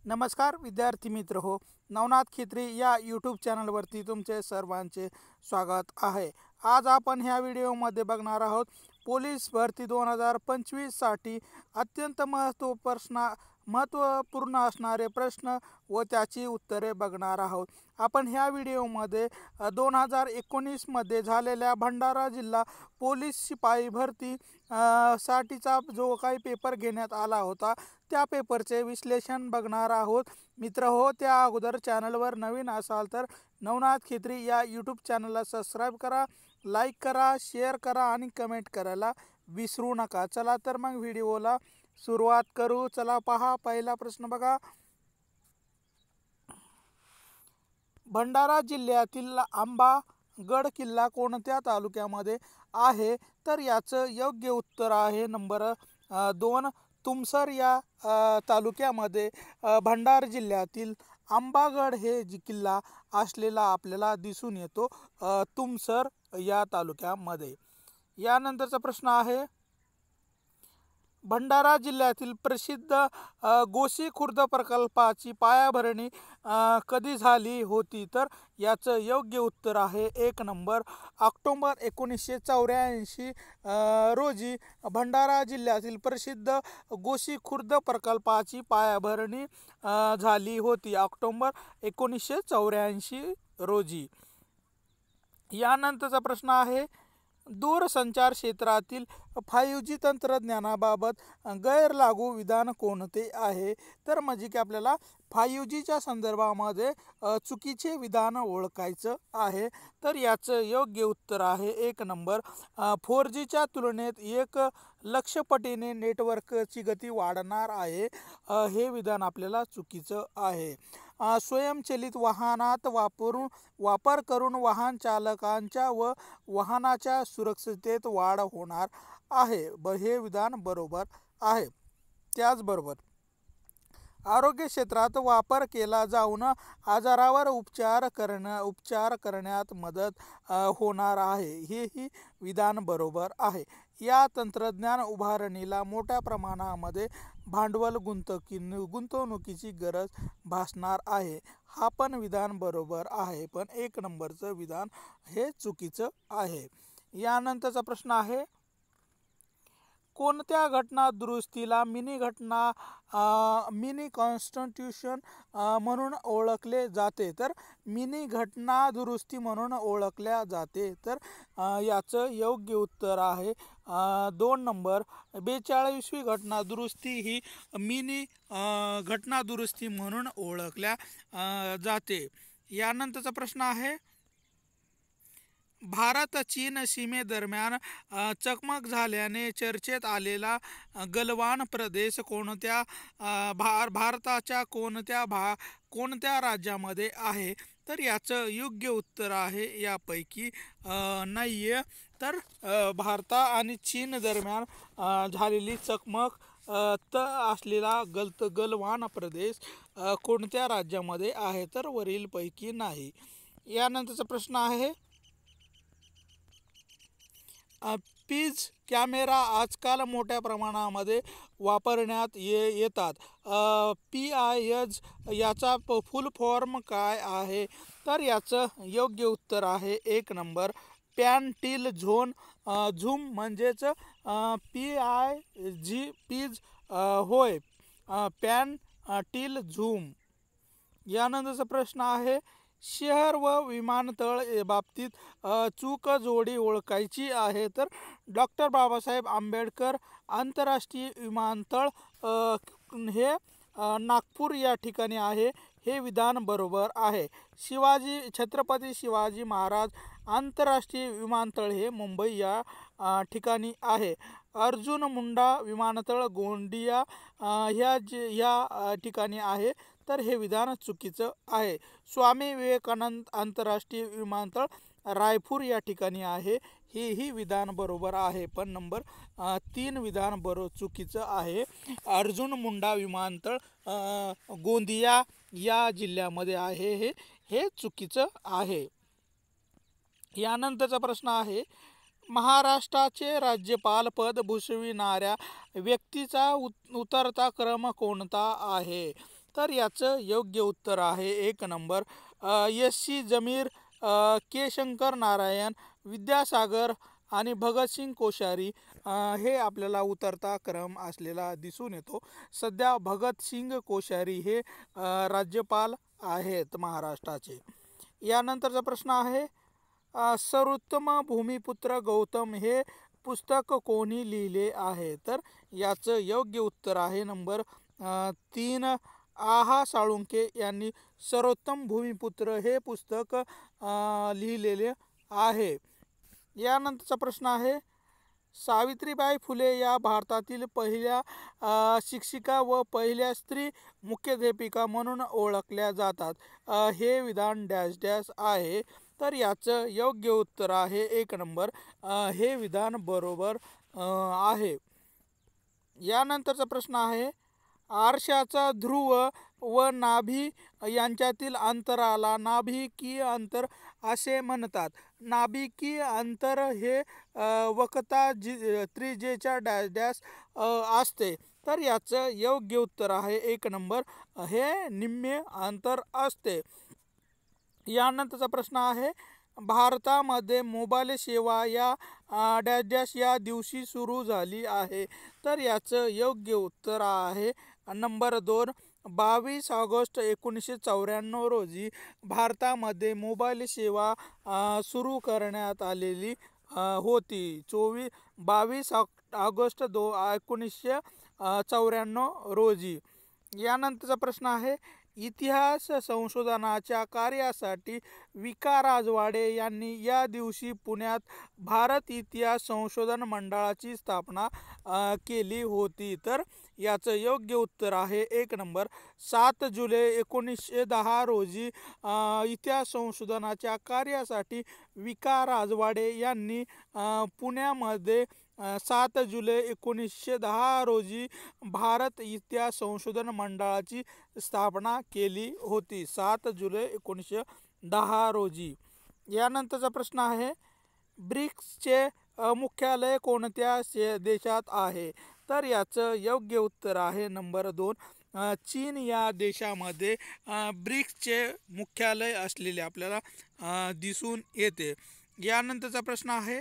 नमस्कार विद्यार्थी मित्र हो, नवनाथ खित्री या यूट्यूब चॅनलवरती तुमचे सर्वांचे स्वागत आहे। आज आपण ह्या व्हिडिओमध्ये बघणार आहोत पोलीस भरती 2025साठी अत्यंत महत्त्वपूर्ण असणारे प्रश्न व त्याची उत्तरे बघणार आहोत। आपण ह्या व्हिडिओमध्ये 2019मध्ये झालेल्या भंडारा जिल्हा पोलीस शिपाई भरती साठीचा जो काही पेपर घेण्यात आला होता त्या पेपरचे विश्लेषण बघणार आहोत। मित्र हो, त्या अगोदर चॅनलवर नवीन असाल तर नवनाथ खित्री या यूट्यूब चॅनलला सबस्क्राईब करा, लाईक करा, शेअर करा आणि कमेंट करायला विसरू नका। चला तर मग व्हिडिओला सुरुवात करू। चला पहा, पहिला प्रश्न बघा। भंडारा जिल्ह्यातील आंबागड किल्ला कोणत्या तालुक्यामध्ये आहे? तर याचं योग्य उत्तर आहे नंबर 2 तुमसर या तालुक्यामध्ये भंडारा जिल्ह्यातील आंबागड हे किल्ला असलेला आपल्याला दिसून येतो तुमसर या तालुक्यामध्ये। यानंतरचा प्रश्न आहे, भंडारा जिल्ह्यातील प्रसिद्ध गोसी खुर्द प्रकल्पाची पायाभरणी कधी झाली होती? तर याचं योग्य उत्तर आहे 1 नंबर ऑक्टोबर 1984 रोजी भंडारा जिल्ह्यातील प्रसिद्ध गोसी खुर्द प्रकल्पाची पायाभरणी झाली होती ऑक्टोबर 1984 रोजी। यानंतरचा प्रश्न आहे, दूरसंचार क्षेत्रातील 5G तंत्रज्ञानाबाबत गैरलागू विधान कोणते आहे? तर म्हणजे की आपल्याला 5Gच्या संदर्भामध्ये चुकीचे विधान ओळखायचं आहे। तर याचं योग्य उत्तर आहे 1 नंबर 4Gच्या तुलनेत 1 लक्ष पटीने नेटवर्कची गती वाढणार आहे, हे विधान आपल्याला चुकीचं आहे। स्वयंचलित वाहनात वापर करून वाहन चालकांच्या व वाहनाच्या सुरक्षिततेत वाढ होणार आहे, हे विधान बरोबर आहे। त्याचबरोबर आरोग्य क्षेत्रात वापर केला जाऊन आजारावर उपचार करण्यात मदत होणार आहे, हेही विधान बरोबर आहे। या तंत्रज्ञान उभारणीला मोठ्या प्रमाणामध्ये भांडवल गुंतवणुकीची गरज भासणार आहे, हा पण विधान बरोबर आहे, पण 1 नंबरचं विधान हे चुकीचं आहे। यानंतरचा प्रश्न आहे, कोणत्या घटना दुरुस्तीला मिनी कॉन्स्टिट्यूशन म्हणून ओळखले जाते? तर मिनी घटना दुरुस्ती म्हणून ओळखल्या जाते। तर याचं योग्य उत्तर आहे 2 नंबर 42वी घटना दुरुस्ती ही मिनी घटना दुरुस्ती म्हणून ओळखल्या जाते। यानंतरचा प्रश्न आहे, भारत चीन सीमेदरम्यान चकमक झाल्याने चर्चेत आलेला गलवान प्रदेश भारताच्या कोणत्या राज्यामध्ये आहे? तर याचं योग्य उत्तर आहे यापैकी नाही आहे। तर भारत आणि चीन दरम्यान झालेली चकमक असलेला गलवान प्रदेश कोणत्या राज्यामध्ये आहे? तर वरीलपैकी नाही। यानंतरचा प्रश्न आहे, पीज कॅमेरा आजकाल मोठ्या प्रमाणामध्ये वापरण्यात येतात। PIZ याचा फुल फॉर्म काय आहे? तर याचं योग्य उत्तर आहे 1 नंबर पॅन टिल झूम म्हणजेच पीज होय, पॅन टिल झूम। यानंतरचा प्रश्न आहे, शहर व विमानतळ बाबतीत चूक जोडी ओळखायची आहे? तर डॉक्टर बाबासाहेब आंबेडकर आंतरराष्ट्रीय विमानतळ हे नागपूर या ठिकाणी आहे, हे विधान बरोबर आहे। छत्रपती शिवाजी महाराज आंतरराष्ट्रीय विमानतळ हे मुंबई या ठिकाणी आहे। अर्जुन मुंडा विमानतळ गोंदिया ह्या ठिकाणी आहे, तर हे विधान चुकीचं आहे। स्वामी विवेकानंद आंतरराष्ट्रीय विमानतळ रायपूर या ठिकाणी आहे, हेही विधान बरोबर आहे, पण नंबर 3 विधान चुकीचं आहे। अर्जुन मुंडा विमानतळ गोंदिया या जिल्ह्यामध्ये आहे, हे चुकीचं आहे। यानंतरचा प्रश्न आहे, महाराष्ट्राचे राज्यपाल पद भूषविणाऱ्या व्यक्तीचा उतरता क्रम कोणता आहे? तर याचं योग्य उत्तर आहे 1 नंबर एस.सी. जमीर, के. शंकर नारायण, विद्यासागर आणि भगतसिंग कोश्यारी हे आपल्याला उतरता क्रम असलेला दिसून येतो. सध्या भगतसिंग कोश्यारी हे राज्यपाल आहेत महाराष्ट्राचे. यानंतरचा प्रश्न आहे सर्वोत्तम भूमिपुत्र गौतम हे पुस्तक कोणी लिहिले आहे? तर याचं योग्य उत्तर आहे नंबर 3 आहा साळुंखे यांनी सर्वोत्तम भूमिपुत्र हे पुस्तक लिहिलेले आहे. यानंतरचा प्रश्न आहे सावित्रीबाई फुले या भारतातील पहिल्या शिक्षिका व पहिल्या स्त्री मुख्याध्यापिका म्हणून ओळखल्या जातात. हे विधान डॅश डॅश आहे. तर याचं योग्य उत्तर आहे 1 नंबर हे विधान बरोबर आहे. यानंतरचा प्रश्न आहे आरशाचा ध्रुव व नाभी यांच्यातील अंतराला नाभिकीय अंतर असे म्हणतात. नाभिकीय अंतर हे वक्रता त्रिज्येच्या डॅश डॅश असते. तर याचं योग्य उत्तर आहे 1 नंबर हे निम्मे अंतर असते. यानंतरचा प्रश्न आहे भारतामध्ये मोबाईल सेवा या डॅश डॅश या दिवशी सुरू झाली आहे. तर याचं योग्य उत्तर आहे नंबर 2 22 ऑगस्ट 1994 रोजी भारतामध्ये मोबाईल सेवा सुरू करण्यात आलेली होती. 22 ऑगस्ट 1994 रोजी. यानंतरचा प्रश्न आहे इतिहास संशोधनाच्या कार्यासाठी विका राजवाडे यांनी या दिवशी पुण्यात भारत इतिहास संशोधन मंडळाची स्थापना केली होती. तर याचं योग्य उत्तर आहे 1 नंबर 7 जुलै 1910 रोजी इतिहास संशोधनाच्या कार्यासाठी विका राजवाडे यांनी पुण्यामध्ये 7 जुलै 1910 रोजी भारत इतिहास संशोधन मंडळाची स्थापना केली होती. 7 जुलै 1910 रोजी. यानंतरचा प्रश्न आहे ब्रिक्सचे मुख्यालय कोणत्या देशात आहे? तर याचं योग्य उत्तर आहे नंबर 2 चीन या देशामध्ये ब्रिक्सचे मुख्यालय असलेले आपल्याला दिसून येते. यानंतरचा प्रश्न आहे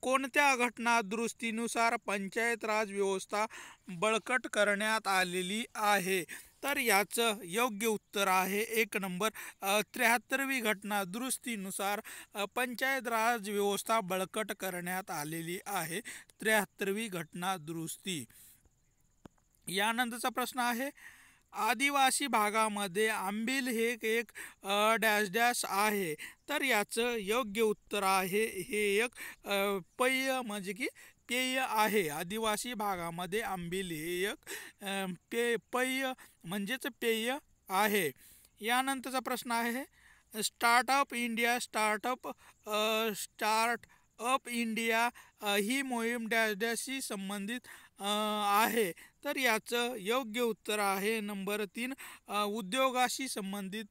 कोणत्या घटना दुरुस्तीनुसार पंचायत राज व्यवस्था बळकट करण्यात आलेली आहे? तर याचं योग्य उत्तर आहे 1 नंबर 73वी घटना दुरुस्तीनुसार पंचायत राज व्यवस्था बळकट करण्यात आलेली आहे. 73वी घटना दुरुस्ती. यानंतरचा प्रश्न आहे आदिवासी भागामध्ये आंबील हे एक डॅश डॅश आहे. तर याचं योग्य उत्तर आहे हे एक पेय म्हणजे की पेय आहे. आदिवासी भागामध्ये आंबील हे एक पेय म्हणजेच पेय आहे. यानंतरचा प्रश्न आहे स्टार्टअप इंडिया ही मोहीम डॅश डॅशशी संबंधित आहे. तर याचं योग्य उत्तर आहे नंबर 3 उद्योगाशी संबंधित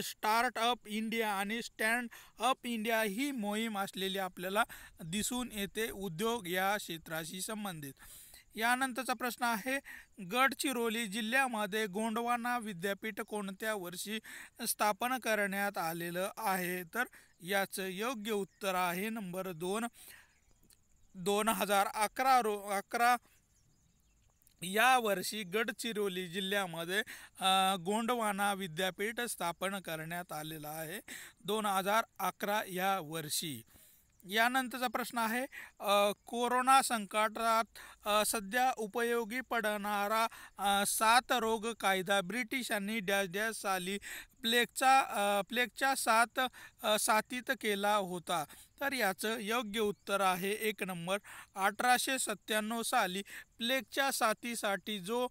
स्टार्टअप इंडिया आणि स्टँड अप इंडिया ही मोहीम असलेली आपल्याला दिसून येते उद्योग या क्षेत्राशी संबंधित. यानंतरचा प्रश्न आहे गडचिरोली जिल्ह्यामध्ये गोंडवाना विद्यापीठ कोणत्या वर्षी स्थापन करण्यात आलेलं आहे? तर याचं योग्य उत्तर आहे नंबर 2 2011 या वर्षी गडचिरोली जिल्ह्यामध्ये गोंडवाना विद्यापीठ स्थापन करण्यात आलेलं आहे 2011 या वर्षी. यानंतरचा प्रश्न आहे कोरोना संकटात सध्या उपयोगी पडणारा 7 रोग कायदा ब्रिटिशांनी डॅश डॅश साली प्लेगच्या साथीत केला होता. तर याचं योग्य उत्तर आहे 1 नंबर 1897 साली प्लेगच्या साथीसाठी जो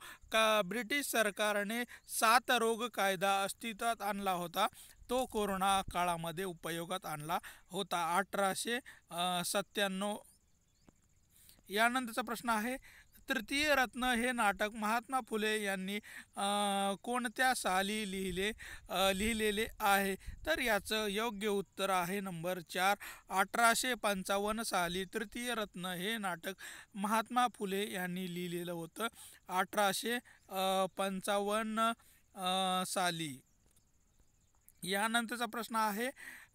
ब्रिटिश सरकारने 7 रोग कायदा अस्तित्वात आणला होता तो कोरोना काळामध्ये उपयोगात आणला होता 1897. यानंतरचा प्रश्न आहे तृतीय रत्न हे नाटक महात्मा फुले यांनी कोणत्या साली लिहिलेले आहे? तर याचं योग्य उत्तर आहे नंबर 4 1855 साली तृतीय रत्न हे नाटक महात्मा फुले यांनी लिहिलेलं होतं 1855 साली. यानंतरचा प्रश्न आहे,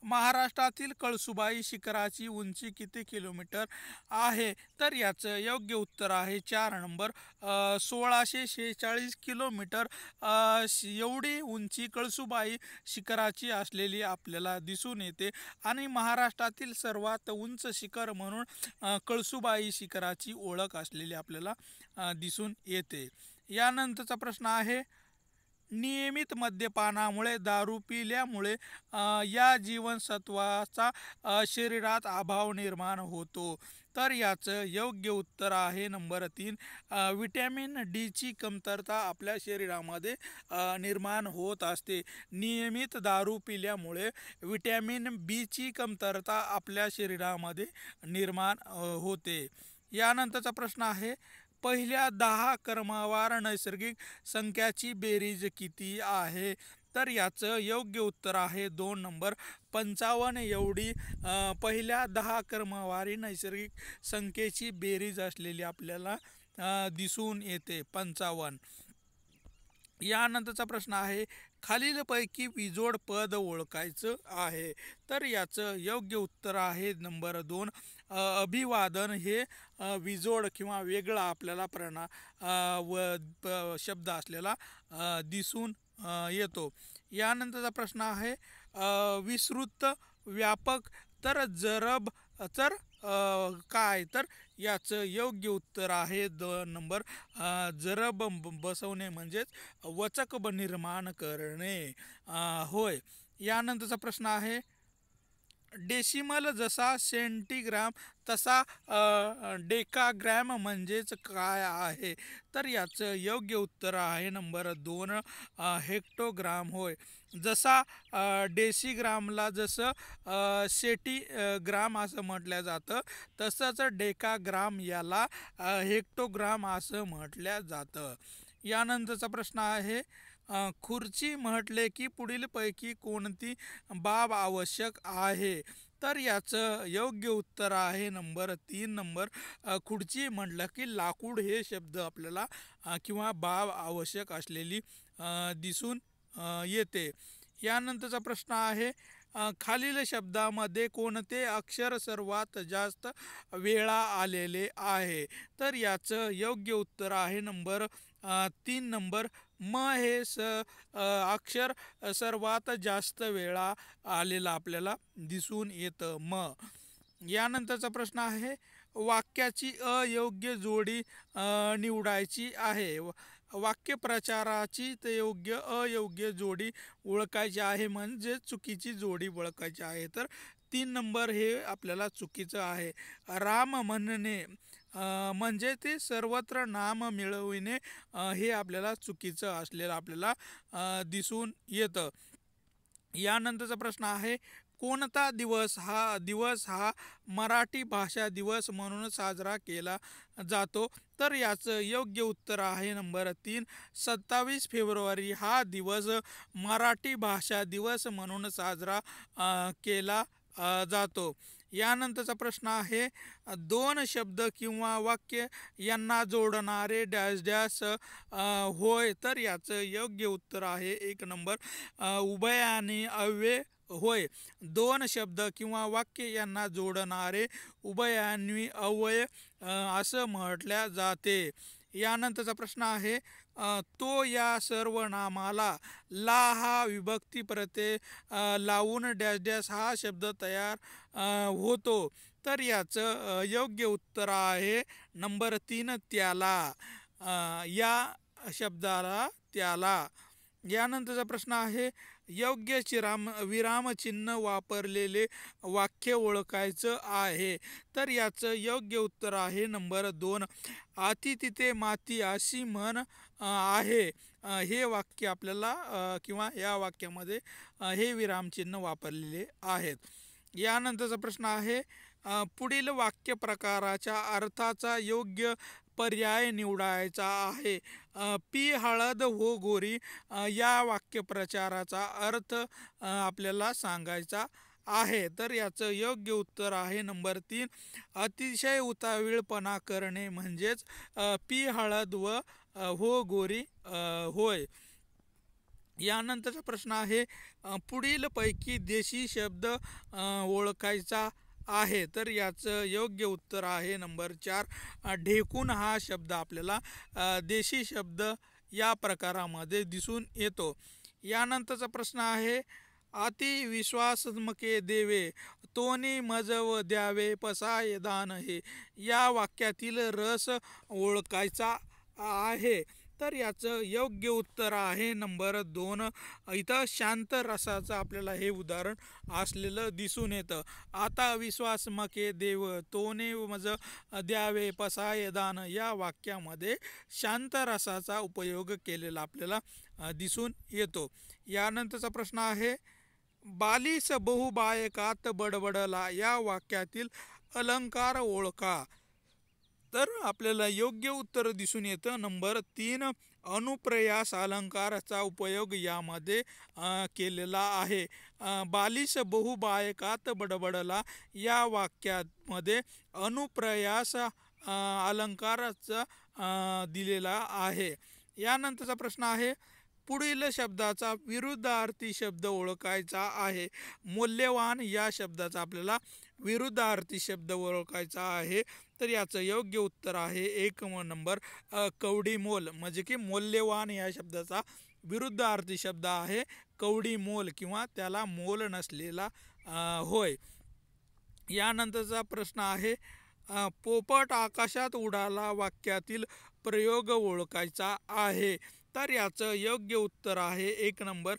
महाराष्ट्रातील कळसुबाई शिखराची उंची किती किलोमीटर आहे? तर याचं योग्य उत्तर आहे 4 नंबर 1646 किलोमीटर. एवढी उंची कळसुबाई शिखराची असलेली आपल्याला दिसून येते आणि महाराष्ट्रातील सर्वात उंच शिखर म्हणून कळसुबाई शिखराची ओळख असलेली आपल्याला दिसून येते. यानंतरचा प्रश्न आहे, नियमित मद्यपानामुळे दारू पिल्यामुळे या जीवनसत्वाचा शरीरात अभाव निर्माण होतो. तर याचं योग्य उत्तर आहे नंबर 3 विटॅमिन डीची कमतरता आपल्या शरीरामध्ये निर्माण होत असते. नियमित दारू पिल्यामुळे विटॅमिन बीची कमतरता आपल्या शरीरामध्ये निर्माण होते. यानंतरचा प्रश्न आहे, पहिल्या 10 क्रमवार नैसर्गिक संख्याची बेरीज किती आहे? तर याचं योग्य उत्तर आहे 2 नंबर 55 एवढी पहिल्या 10 क्रमवारी नैसर्गिक संख्येची बेरीज असलेली आपल्याला दिसून येते 55. यानंतरचा प्रश्न आहे, खालीलपैकी विजोड पद ओळखायचं आहे. तर याचं योग्य उत्तर आहे नंबर 2 अभिवादन हे विजोड किंवा वेगळा आपल्याला शब्द असलेला दिसून येतो. यानंतरचा प्रश्न आहे, विस्तृत व्यापक तर जरब तर काय? तर याचं योग्य उत्तर आहे 2 नंबर जरब बसवणे म्हणजेच वचक निर्माण करणे होय. यानंतरचा प्रश्न आहे, डेसिमल जसा सेंटीग्राम तसा डेकाग्रॅम म्हणजेच काय आहे? तर याचं योग्य उत्तर आहे नंबर 2 हेक्टोग्राम होय. जसा डेसिग्रामला जसं सेंटीग्राम असं म्हटलं जातं, तसंच डेकाग्राम याला हेक्टोग्राम असं म्हटलं जातं. यानंतरचा प्रश्न आहे, खुर्ची म्हटले की पुढीलपैकी कोणती बाब आवश्यक आहे? तर याचं योग्य उत्तर आहे नंबर 3 नंबर खुर्ची म्हटलं की लाकूड हे शब्द आपल्याला किंवा बाब आवश्यक असलेली दिसून येते. यानंतरचा प्रश्न आहे, खालील शब्दामध्ये कोणते अक्षर सर्वात जास्त वेळा आलेले आहे? तर याचं योग्य उत्तर आहे नंबर 3 नंबर म हे अक्षर सर्वात जास्त वेळा आलेलं आपल्याला दिसून येतं म. यानंतरचा प्रश्न आहे, वाक्याची अयोग्य जोडी निवडायची आहे. वाक्यप्रचाराची ते योग्य अयोग्य जोडी ओळखायची आहे म्हणजे चुकीची जोडी ओळखायची आहे. तर 3 नंबर हे आपल्याला चुकीचं आहे. राम म्हणणे म्हणजे ते सर्वत्र नाम मिळविणे हे आपल्याला चुकीचं असलेलं आपल्याला दिसून येतं. यानंतरचा प्रश्न आहे, कोणता दिवस हा मराठी भाषा दिवस म्हणून साजरा केला जातो? तर याचं योग्य उत्तर आहे नंबर 3 27 फेब्रुवारी हा दिवस मराठी भाषा दिवस म्हणून साजरा केला जातो. यानंतरचा प्रश्न आहे, 2 शब्द किंवा वाक्य यांना जोडणारे डॅश डॅश होय. तर याचं योग्य उत्तर आहे 1 नंबर उभय आणि अव्यय होय. 2 शब्द किंवा वाक्य यांना जोडणारे उभयान्वी अव्यय असं म्हटल्या जाते. यानंतरचा प्रश्न आहे, तो या सर्वनामाला ला हा विभक्ती प्रत्यय लावून डॅश डॅश हा शब्द तयार होतो. तर याचं योग्य उत्तर आहे नंबर 3 त्याला. या शब्दाला त्याला. यानंतरचा प्रश्न आहे, योग्य विरामचिन्ह वापरलेले वाक्य ओळखायचं आहे. तर याचं योग्य उत्तर आहे नंबर 2 आती तिथे माती अशी म्हण आहे. हे वाक्य आपल्याला किंवा या वाक्यामध्ये हे विरामचिन्ह वापरलेले आहेत. यानंतरचा प्रश्न आहे, पुढील वाक्य प्रकाराच्या अर्थाचा योग्य पर्याय निवडायचा आहे. पी हळद हो गोरी या वाक्यप्रचाराचा अर्थ आपल्याला सांगायचा आहे. तर याचं योग्य उत्तर आहे नंबर 3 अतिशय उतावीळपणा करणे म्हणजेच पी हळद व हो गोरी होय. यानंतरचा प्रश्न आहे पुढील पैकी देशी शब्द ओळखायचा आहे. तर याचं योग्य उत्तर आहे नंबर 4 ढेकूण हा शब्द आपल्याला देशी शब्द या प्रकारामध्ये दिसून येतो. यानंतरचा प्रश्न आहे अति विश्वासमके देवे तोनी मजव द्यावे पसाय दान हे या वाक्यातील रस ओळखायचा आहे. तर याचं योग्य उत्तर आहे नंबर 2. इथं शांत रसाचं आपल्याला हे उदाहरण असलेलं दिसून येतं. आता विश्वास मके देव तोने मज द्यावे पसाय दान या वाक्यामध्ये शांत रसाचा उपयोग केलेला आपल्याला दिसून येतो. यानंतरचा प्रश्न आहे बालिश बहुबायकात बडबडला या वाक्यातील अलंकार ओळखा. तर आपल्याला योग्य उत्तर दिसून येतं नंबर 3 अनुप्रयास अलंकाराचा उपयोग यामध्ये केलेला आहे. बालिश बहुबायकात बडबडला या वाक्यामध्ये अनुप्रयास अलंकाराचा दिलेला आहे. यानंतरचा प्रश्न आहे पुढील शब्दाचा विरुद्धार्थी शब्द ओळखायचा आहे. मौल्यवान या शब्दाचा आपल्याला विरुद्धार्थी शब्द ओळखायचा आहे. तर याचं योग्य उत्तर आहे 1 नंबर कवडीमोल. म्हणजे की मौल्यवान या शब्दाचा विरुद्धार्थी शब्द आहे कवडीमोल किंवा त्याला मोल नसलेला होय. यानंतरचा प्रश्न आहे पोपट आकाशात उडाला वाक्यातील प्रयोग ओळखायचा आहे. तर याचं योग्य उत्तर आहे 1 नंबर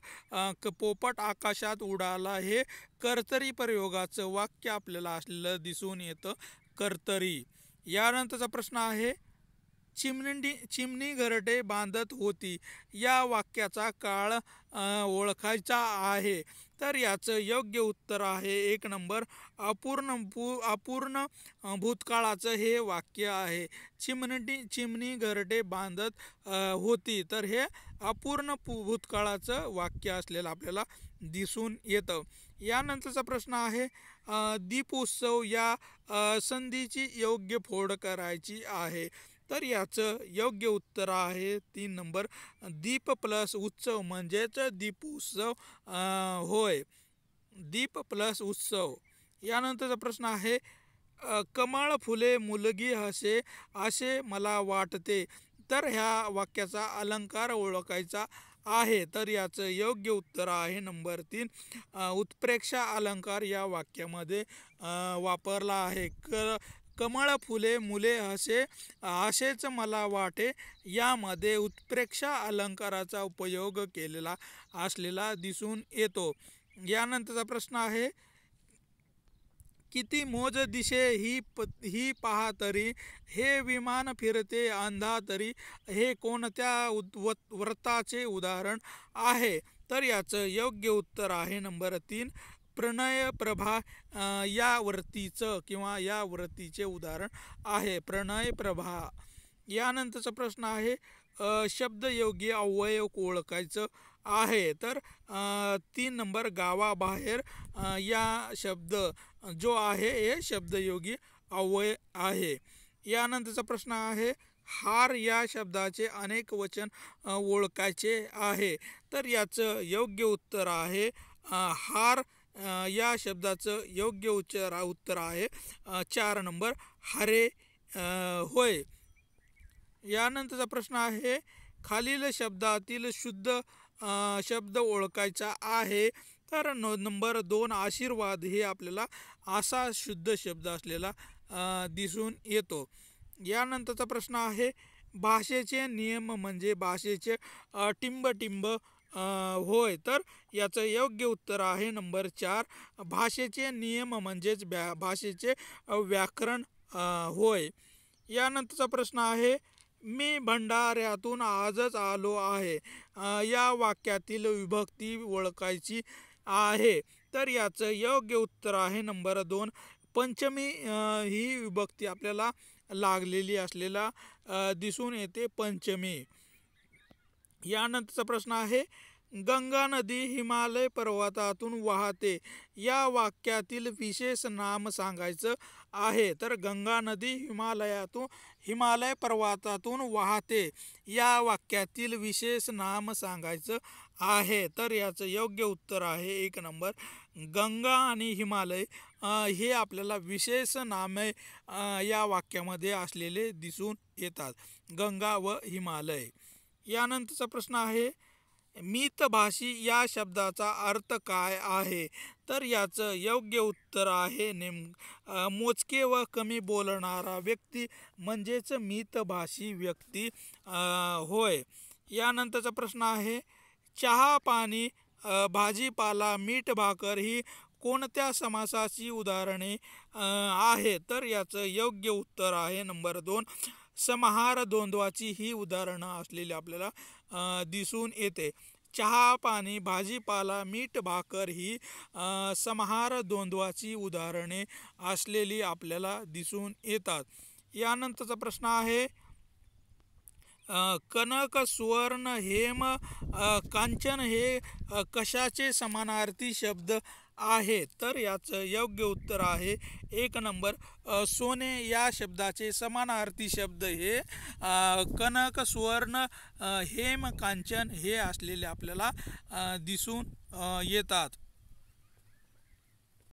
पोपट आकाशात उडाला हे कर्तरी प्रयोगाचं वाक्य आपल्याला असलेलं दिसून येतं कर्तरी. यानंतरचा प्रश्न आहे चिमणी घरटे बांधत होती या वाक्याचा काळ ओळखायचा आहे. तर याचं योग्य उत्तर आहे 1 नंबर अपूर्ण भूतकाळाचं हे वाक्य आहे. चिमणी घरटे बांधत होती तर हे अपूर्ण भूतकाळाचं वाक्य असलेलं आपल्याला दिसून येतं. यानंतरचा प्रश्न आहे दीपोत्सव या संधीची योग्य फोड करायची आहे. तर याचं योग्य उत्तर आहे 3 नंबर दीप प्लस उत्सव म्हणजेच दीपोत्सव होय. दीप प्लस उत्सव. यानंतरचा प्रश्न आहे कमळ फुले मुलगी हसे असे मला वाटते. तर ह्या वाक्याचा अलंकार ओळखायचा आहे. तर याचं योग्य उत्तर आहे नंबर 3 उत्प्रेक्षा अलंकार या वाक्यामध्ये वापरला आहे. कमळ फुले मुले हसे असेच मला वाटे यामध्ये उत्प्रेक्षा अलंकाराचा उपयोग केलेला असलेला दिसून येतो. यानंतरचा प्रश्न आहे किती मोज दिशे ही पहा तरी हे विमान फिरते अंधा तरी हे कोणत्या व्रताचे उदाहरण आहे. तर याचं योग्य उत्तर आहे नंबर 3 प्रणय प्रभा या व्रतीचं किंवा या व्रतीचे उदाहरण आहे प्रणय प्रभा. यानंतरचा प्रश्न आहे शब्दयोगी अवयव ओळखायचं आहे. तर 3 नंबर गावाबाहेर या शब्द जो आहे हे शब्दयोगी अव्यय आहे. यानंतरचा प्रश्न आहे हार या शब्दाचे अनेक वचन ओळखायचे आहे. तर याचं योग्य उत्तर आहे हार या शब्दाचं योग्य उत्तर आहे 4 नंबर हारे होय. यानंतरचा प्रश्न आहे खालील शब्दातील शुद्ध शब्द ओळखायचा आहे. तर नंबर 2 आशीर्वाद हे आपल्याला असा शुद्ध शब्द असलेला दिसून येतो. यानंतरचा प्रश्न आहे भाषेचे नियम म्हणजे भाषेचे टिंब होय. तर याचं योग्य उत्तर आहे नंबर 4 भाषेचे नियम म्हणजेच भाषेचे व्याकरण होय. यानंतरचा प्रश्न आहे मी भंडाऱ्यातून आजच आलो आहे या वाक्यातील विभक्ती ओळखायची आहे. तर याचं योग्य उत्तर आहे नंबर 2 पंचमी ही विभक्ती आपल्याला लागलेली असलेला दिसून येते पंचमी. यानंतरचा प्रश्न आहे गंगा नदी हिमालय पर्वतातून वाहते या वाक्यातील विशेष नाम सांगायचं आहे. तर गंगा नदी हिमालय पर्वतातून वाहते या वाक्यातील विशेष नाम सांगायचं आहे. तर याचं योग्य उत्तर आहे 1 नंबर गंगा आणि हिमालय हे आपल्याला विशेष नामे या वाक्यामध्ये असलेले दिसून येतात, गंगा व हिमालय. यानंतरचा प्रश्न आहे मितभाषी या शब्दाचा अर्थ काय आहे. तर याचं योग्य उत्तर आहे मोजके व कमी बोलणारा व्यक्ती म्हणजेच मितभाषी व्यक्ती होय. यानंतरचा प्रश्न आहे चहा पाणी भाजीपाला मीठ भाकर ही कोणत्या समासाची उदाहरणे आहे. तर याचं योग्य उत्तर आहे नंबर 2 समाहार द्वंद्वाची ही उदाहरणं असलेली आपल्याला दिसून येते. चहा पाणी भाजीपाला मीठ भाकर ही समाहार द्वंद्वाची उदाहरणे असलेली आपल्याला दिसून येतात. यानंतरचा प्रश्न आहे कनक सुवर्ण हेम कांचन हे कशाचे समानार्थी शब्द आहे. तर याचं योग्य उत्तर आहे 1 नंबर सोने या शब्दाचे समानार्थी शब्द हे कनक सुवर्ण हेम कांचन हे असलेले आपल्याला दिसून येतात.